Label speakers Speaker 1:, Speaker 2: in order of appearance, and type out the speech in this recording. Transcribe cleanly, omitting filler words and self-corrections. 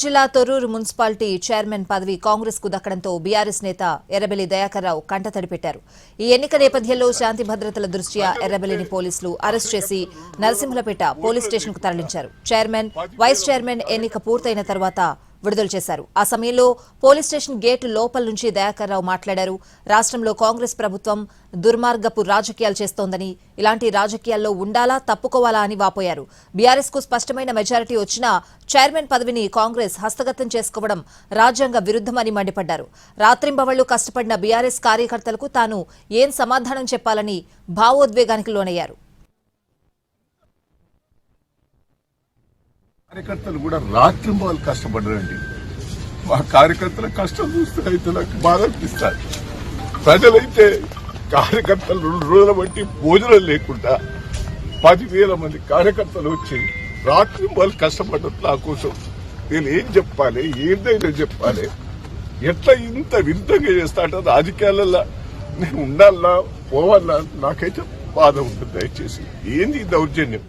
Speaker 1: జిల్లా Thorrur municipality chairman పదవి కాంగ్రెస్ కు దక్కడంతో బీఆర్ఎస్ నేత ఎర్రబెల్లి దయాకర్ రావు కంటతడి పెట్టారు. ఈ ఎన్నిక నేపథ్యంలో శాంతి భద్రతల దృష్ట్యా ఎర్రబెల్లిని పోలీసులు అరెస్ట్ చేసి నరసింహులపేట పోలీస్ స్టేషన్ కు తరలించారు. చైర్మన్, వైస్ చైర్మన్ ఎన్నిక పూర్తయిన తర్వాత విడుదల చేశారు. ఆ సమయంలో పోలీస్ స్టేషన్ గేటు లోపల నుంచి దయాకర్ రావు మాట్లాడారు. రాష్ట్రంలో కాంగ్రెస్ ప్రభుత్వం దుర్మార్గపు రాజకీయాలు చేస్తోందని, ఇలాంటి రాజకీయాల్లో ఉండాలా తప్పుకోవాలా అని వాపోయారు. బీఆర్ఎస్ కు స్పష్టమైన మెజారిటీ వచ్చినా చైర్మన్ పదవిని కాంగ్రెస్ హస్తగతం చేసుకోవడం రాజ్యాంగ విరుద్ధమని మండిపడ్డారు. రాత్రింబవళ్లు కష్టపడిన బీఆర్ఎస్ కార్యకర్తలకు తాను ఏం సమాధానం చెప్పాలని భావోద్వేగానికి లోనయ్యారు.
Speaker 2: కార్యకర్తలు కూడా రాత్రింబాలు కష్టపడ్డారండి. మా కార్యకర్తల కష్టం చూస్తే రైతులకు బాధ అనిపిస్తారు. ప్రజలైతే కార్యకర్తలు 2 రోజుల బట్టి భోజనం లేకుండా 10,000 మంది కార్యకర్తలు వచ్చి రాత్రింబాలు కష్టపడ్డట్టు నా కోసం నేను ఏం చెప్పాలి, ఏందైనా చెప్పాలి, ఎట్లా ఇంత విరుద్ధంగా చేస్తా అంటే రాజకీయాలలో నేను ఉండాలన్నా పోవాలన్నా నాకైతే బాధ ఉంటుంది. దయచేసి ఏంది దౌర్జన్యం.